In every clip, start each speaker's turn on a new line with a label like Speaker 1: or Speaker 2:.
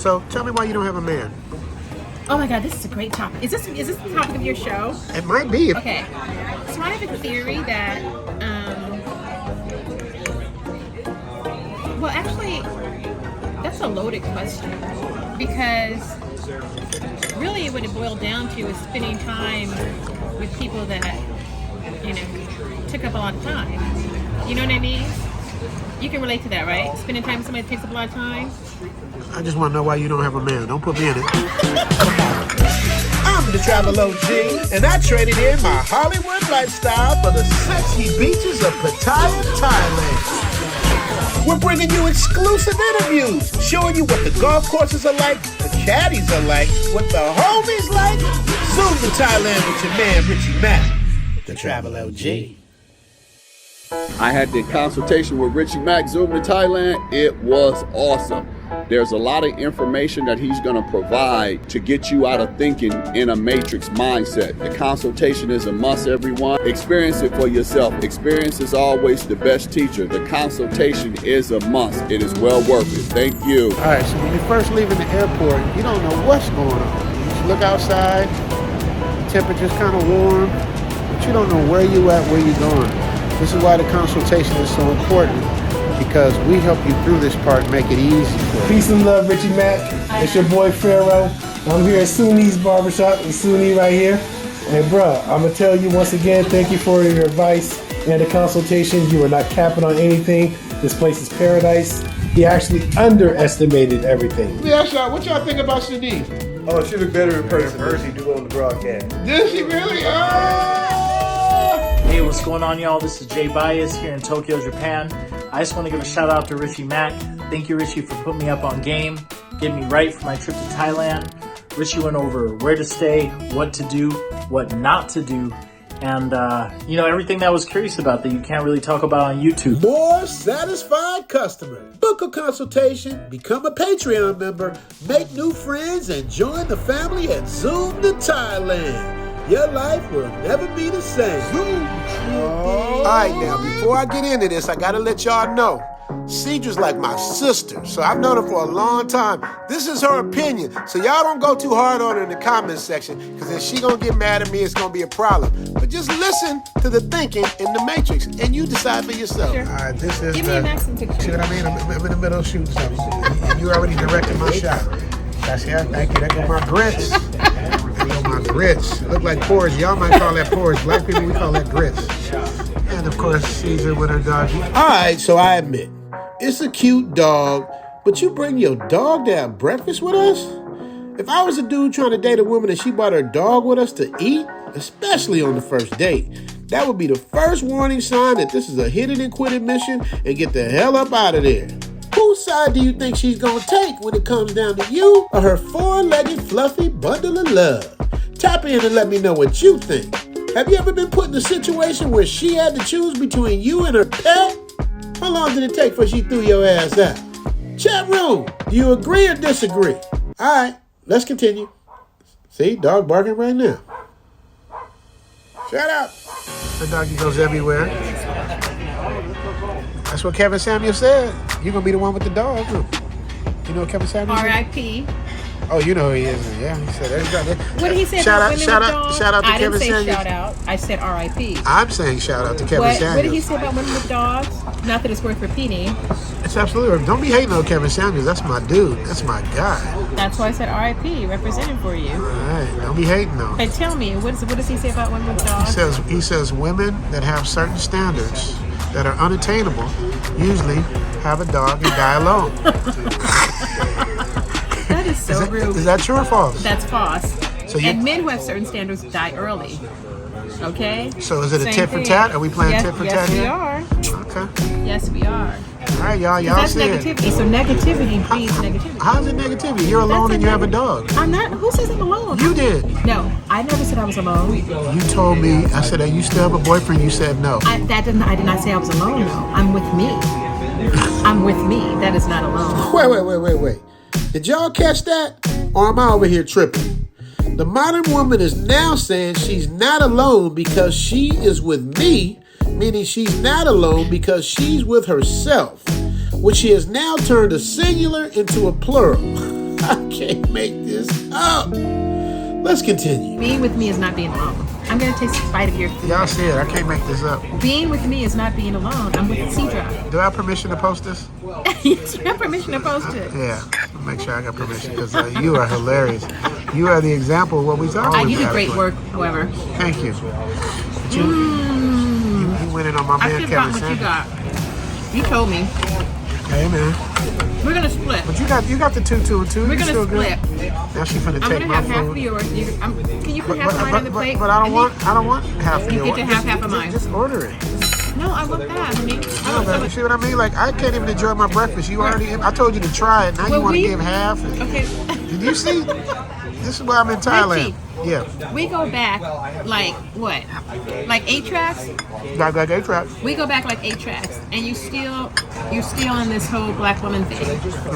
Speaker 1: So tell me why you don't have a man.
Speaker 2: Oh my God, this is a great topic. Is this the topic of your show?
Speaker 1: It might be.
Speaker 2: Okay. So I have a theory that, well, actually, that's a loaded question because really what it boiled down to is spending time with people that, took up a lot of time. You know what I mean? You can relate to that, right? Spending time with somebody that takes up a lot of time.
Speaker 1: I just want to know why you don't have a man. Don't put me in it.
Speaker 3: I'm the Travel OG, and I traded in my Hollywood lifestyle for the sexy beaches of Pattaya, Thailand. We're bringing you exclusive interviews, showing you what the golf courses are like, the caddies are like, what the homies like. Zoom to Thailand with your man, Richie Mack, the Travel OG.
Speaker 4: I had the consultation with Richie Mack, Zoom to Thailand. It was awesome. There's a lot of information that he's going to provide to get you out of thinking in a matrix mindset. The consultation is a must, everyone. Experience it for yourself. Experience is always the best teacher. The consultation is a must. It is well worth it. Thank you.
Speaker 1: All right, so when you first leaving the airport, you don't know what's going on. You just look outside, the temperature's kind of warm, but you don't know where you at, where you're going. This is why the consultation is so important, because we help you through this part and make it easy for you.
Speaker 5: Peace and love, Richie Mack. It's your boy Pharaoh. I'm here at Sunni's Barbershop with Sunni right here. And bruh, I'm going to tell you once again, thank you for your advice and the consultation. You are not capping on anything. This place is paradise. He actually underestimated everything.
Speaker 3: Yeah, what y'all think about Sunni?
Speaker 5: Oh, she looked better in person than she do on the broadcast.
Speaker 3: Did she really?
Speaker 6: Hey, what's going on, y'all? This is Jay Bias here in Tokyo, Japan. I just want to give a shout out to Richie Mack. Thank you, Richie, for putting me up on game, getting me right for my trip to Thailand. Richie went over where to stay, what to do, what not to do, and, everything that I was curious about that you can't really talk about on YouTube.
Speaker 3: More satisfied customers. Book a consultation, become a Patreon member, make new friends, and join the family at Zoom to Thailand. Your life will never be the same.
Speaker 1: All right, now, before I get into this, I got to let y'all know. Cedra's like my sister, so I've known her for a long time. This is her opinion, so y'all don't go too hard on her in the comments section, because if she going to get mad at me, it's going to be a problem. But just listen to the thinking in the matrix, and you decide for yourself.
Speaker 2: Sure.
Speaker 1: All right, this is
Speaker 2: Give me a maximum picture.
Speaker 1: See what I mean? I'm in the middle of shooting something, and you already directed my shot. That's it. Thank you. There go my grits. My grits. It look like pores. Y'all might call that pores. Black people, we call that grits. And of course, Caesar with her doggy.
Speaker 3: All right, so I admit, it's a cute dog, but you bring your dog to have breakfast with us? If I was a dude trying to date a woman and she brought her dog with us to eat, especially on the first date, that would be the first warning sign that this is a hit it and quit it mission and get the hell up out of there. Whose side do you think she's gonna take when it comes down to you or her four-legged fluffy bundle of love? Tap in and let me know what you think. Have you ever been put in a situation where she had to choose between you and her pet? How long did it take before she threw your ass out? Chat room, do you agree or disagree? All right, let's continue. See, dog barking right now. Shut up.
Speaker 1: The doggy goes everywhere. That's what Kevin Samuel said. You're going to be the one with the dog. You know what Kevin Samuel said?
Speaker 2: R.I.P.
Speaker 1: Oh, you know who he is. Yeah, he said everybody.
Speaker 2: What did he say
Speaker 1: Shout
Speaker 2: about
Speaker 1: out,
Speaker 2: women
Speaker 1: shout
Speaker 2: with
Speaker 1: out,
Speaker 2: dogs?
Speaker 1: shout out to
Speaker 2: I
Speaker 1: Kevin
Speaker 2: didn't say
Speaker 1: Samuel.
Speaker 2: shout out. I said R.I.P.
Speaker 1: I'm saying shout out to Kevin Samuel.
Speaker 2: What did he say about women with dogs? Not that it's worth repeating.
Speaker 1: It's absolutely. Don't be hating on Kevin Samuels. That's my dude. That's my guy.
Speaker 2: That's why I said R.I.P. representing for you.
Speaker 1: All right. Don't be hating on him.
Speaker 2: But tell me, what does he say about women with dogs?
Speaker 1: He says women that have certain standards that are unattainable usually have a dog and die alone.
Speaker 2: That is so rude.
Speaker 1: Is that true or false?
Speaker 2: That's false.
Speaker 1: So
Speaker 2: and men who have certain standards die early. Okay?
Speaker 1: So is it
Speaker 2: Same
Speaker 1: a tit for
Speaker 2: thing.
Speaker 1: tat? Are we playing tit for tat here?
Speaker 2: Yes, we are.
Speaker 1: Okay.
Speaker 2: Yes, we are.
Speaker 1: All right, y'all
Speaker 2: That's
Speaker 1: see it.
Speaker 2: negativity. So negativity breeds negativity.
Speaker 1: How's it negativity? You're alone and you have a dog.
Speaker 2: I'm not. Who says I'm alone?
Speaker 1: You did.
Speaker 2: No, I never said I was alone.
Speaker 1: You told me. I said, you still have a boyfriend? You said no.
Speaker 2: I did not say I was alone, though. I'm with me. I'm with me. That is not alone.
Speaker 3: Wait. Did y'all catch that? Or am I over here tripping? The modern woman is now saying she's not alone because she is with me, meaning she's not alone because she's with herself, which she has now turned a singular into a plural. I can't make this up. Let's continue.
Speaker 2: Being with me is not being alone. I'm gonna taste a bite of your food.
Speaker 3: Y'all see it. I can't make this up.
Speaker 2: Being with me is not being alone. I'm with C-Drop.
Speaker 3: Do I have permission to post this?
Speaker 2: Yes, you have permission to post it.
Speaker 3: Yeah. Make sure I got permission because you are hilarious. You are the example of what we talk about.
Speaker 2: You do great work, however.
Speaker 3: Thank you. But you went in on my
Speaker 2: I
Speaker 3: man
Speaker 2: should have
Speaker 3: Kevin
Speaker 2: gotten what you
Speaker 3: Sanders.
Speaker 2: got. You told me.
Speaker 3: Hey man.
Speaker 2: We're gonna split.
Speaker 3: But you got the 2 and 2.
Speaker 2: We're
Speaker 3: You
Speaker 2: gonna
Speaker 3: still
Speaker 2: split.
Speaker 3: good? Now she finna
Speaker 2: I'm
Speaker 3: take
Speaker 2: gonna
Speaker 3: my
Speaker 2: have half
Speaker 3: food.
Speaker 2: of yours. Can you put half of mine on the plate?
Speaker 3: But I don't want half of
Speaker 2: You
Speaker 3: yours.
Speaker 2: get to have half of mine.
Speaker 3: Just order it.
Speaker 2: No, I want that, honey.
Speaker 3: You see what I mean? Like I can't even enjoy my breakfast. You already. I told you to try it. Now you want to give half.
Speaker 2: Okay.
Speaker 3: Did you see? This is why I'm in Thailand.
Speaker 2: Richie,
Speaker 3: Yeah.
Speaker 2: we go back like what? Like 8 tracks?
Speaker 3: Got 8 tracks.
Speaker 2: We go back like 8 tracks, and you're still on this whole black woman thing.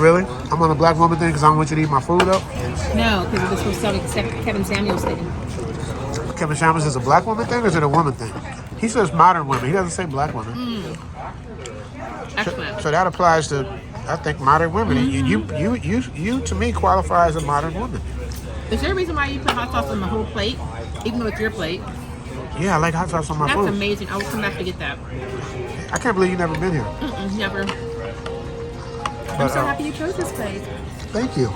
Speaker 3: Really? I'm on a black woman thing because I don't want you to eat my food up.
Speaker 2: No, because this was something Kevin Samuels thing.
Speaker 3: Kevin Samuels is a black woman thing or is it a woman thing? He says modern women. He doesn't say black women.
Speaker 2: Excellent.
Speaker 3: So that applies to, I think, modern women. You to me qualify as a modern woman.
Speaker 2: Is there a reason why you put hot sauce on the whole plate, even though it's your plate?
Speaker 3: Yeah, I like hot sauce on my
Speaker 2: That's
Speaker 3: food.
Speaker 2: amazing. I will come back to get that.
Speaker 3: I can't believe you've never been here.
Speaker 2: Never.
Speaker 3: But,
Speaker 2: I'm so happy you chose this place.
Speaker 3: Thank you.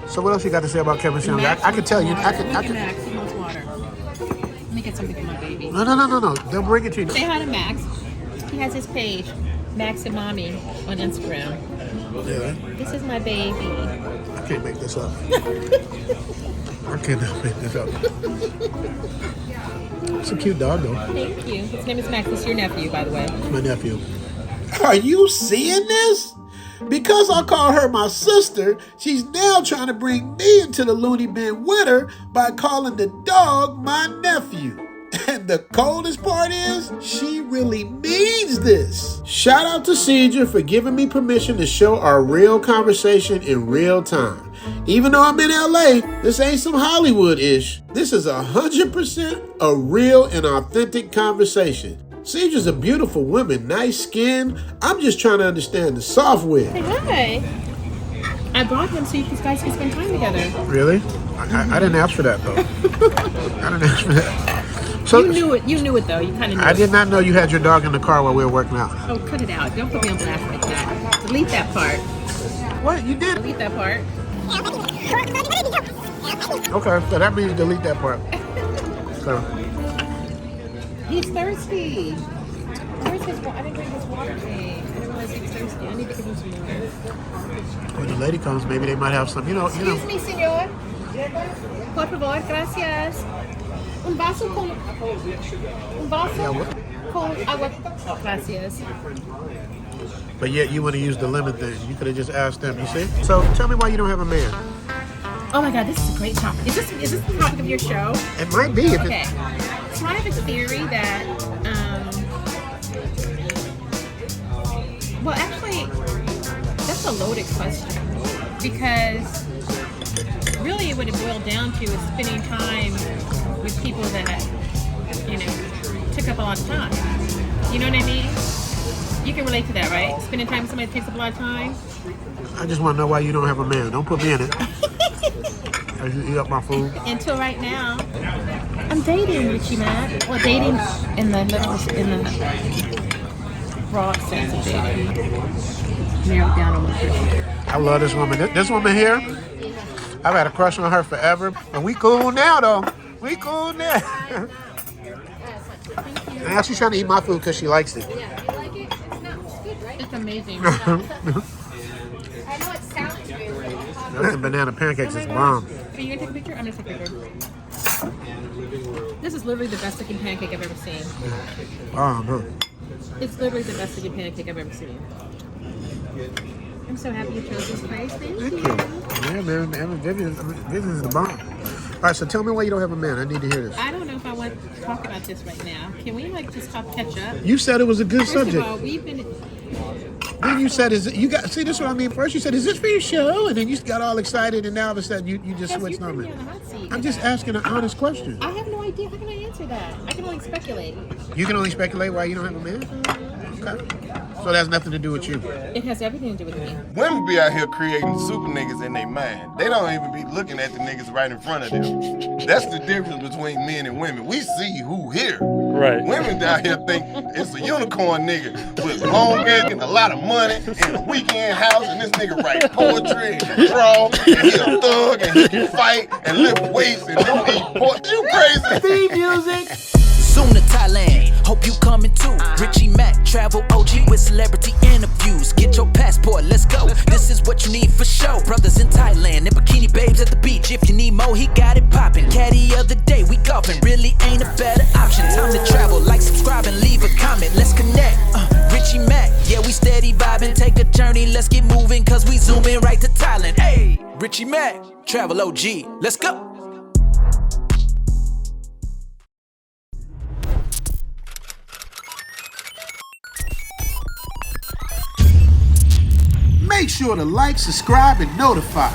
Speaker 3: So what else you got to say about Kevin Samuels? I can tell you. I can.
Speaker 2: Max, he wants water. Let me get something for my baby.
Speaker 3: No. They'll bring it to you.
Speaker 2: Say hi to Max. He has his page, Max and Mommy, on Instagram.
Speaker 3: Yeah.
Speaker 2: This is my baby.
Speaker 3: I can't make this up. I cannot make this up. It's a cute dog, though.
Speaker 2: Thank you. His name is Max. It's your nephew, by the way.
Speaker 3: My nephew. Are you seeing this? Because I call her my sister, she's now trying to bring me into the loony bin with her by calling the dog my nephew. And the coldest part is, she really means this. Shout out to Cedra for giving me permission to show our real conversation in real time. Even though I'm in LA, this ain't some Hollywood-ish. This is 100% a real and authentic conversation. Cedra's a beautiful woman, nice skin. I'm just trying to understand the software.
Speaker 2: Hey, hi. I brought him so you guys can spend time together.
Speaker 3: Really? I didn't ask for that, though. I didn't ask for that. So,
Speaker 2: You knew it though. You kind of knew
Speaker 3: I
Speaker 2: it.
Speaker 3: did not know you had your dog in the car while we were working out.
Speaker 2: Oh, cut it out. Don't put me on blast like that. Delete that part.
Speaker 3: What? You did?
Speaker 2: Delete that part.
Speaker 3: Okay, so that means delete that part. So,
Speaker 2: He's thirsty. Where's his water? I didn't drink his water thing. I didn't realize he was thirsty. I need to give him some water.
Speaker 3: when the lady comes, maybe they might have some, you know.
Speaker 2: Excuse me, señor. Por favor, gracias. Un vaso con agua. Gracias.
Speaker 3: But yet you want to use the lemon thing. You could have just asked them, you see? So tell me why you don't have a man.
Speaker 2: Oh my God, this is a great topic. Is this the topic of your show?
Speaker 3: It might be. If
Speaker 2: Okay. So I have a theory that, well, actually, that's a loaded question because really what it boiled down to is spending time with people that, took up a lot of time. You know what I mean? You can relate to that, right? Spending time with somebody that takes up a lot of time.
Speaker 3: I just want to know why you don't have a man. Don't put me in it. As you eat up my food.
Speaker 2: Until right now, I'm dating Richie Mac. Well, dating in the broad sense of dating. Narrowed down on one person.
Speaker 3: I love this woman. This woman here, I've had a crush on her forever. And we cool now, though. We cool now. Now she's trying to eat my food because she likes it.
Speaker 2: Yeah, you like it? It's good, right? It's amazing.
Speaker 7: I know it sounds weird.
Speaker 3: Them banana pancakes is bomb.
Speaker 2: Are you gonna take a picture? I'm gonna take a picture. This is literally the best looking pancake I've ever seen.
Speaker 3: Bomb, huh?
Speaker 2: It's literally the best looking pancake I've ever seen. I'm so happy you chose this place. Thank you.
Speaker 3: Yeah, man. Vivians is the bomb. All right, so tell me why you don't have a man. I need to hear this.
Speaker 2: I don't know if I want to talk about this right now. Can we just catch up?
Speaker 3: You said it was a good
Speaker 2: First
Speaker 3: subject.
Speaker 2: of all, we've been.
Speaker 3: Then you said, see, this is what I mean. First you said, is this for your show? And then you got all excited, and now all of a sudden you just
Speaker 2: Yes,
Speaker 3: switched
Speaker 2: you're
Speaker 3: on
Speaker 2: putting
Speaker 3: me.
Speaker 2: me on the hot seat.
Speaker 3: I'm just asking an honest question.
Speaker 2: I have no idea. How can I answer that? I can only speculate.
Speaker 3: You can only speculate why you don't have a man? Okay. So that's nothing to do with you.
Speaker 2: It has everything to do with me.
Speaker 8: Women be out here creating super niggas in their mind. They don't even be looking at the niggas right in front of them. That's the difference between men and women. We see who here.
Speaker 9: Right.
Speaker 8: Women out here think it's a unicorn nigga with long hair and a lot of money and a weekend house, and this nigga write poetry and draw, and he a thug and he can fight and lift weights and don't eat pork. You crazy?
Speaker 3: Theme music.
Speaker 10: Zoom to Thailand, hope you coming too. Richie Mac, travel OG with celebrity interviews. Get your passport, let's go. This is what you need for show. Brothers in Thailand and bikini babes at the beach. If you need more, he got it poppin'. Caddy of the day, we golfing. Really ain't a better option. Time to travel, like, subscribe, and leave a comment. Let's connect. Richie Mac, yeah, we steady vibing. Take a journey, let's get moving, cause we zooming right to Thailand. Hey, Richie Mac, travel OG, let's go.
Speaker 3: Make sure to like, subscribe, and notify.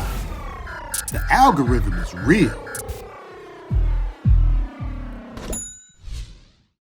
Speaker 3: The algorithm is real.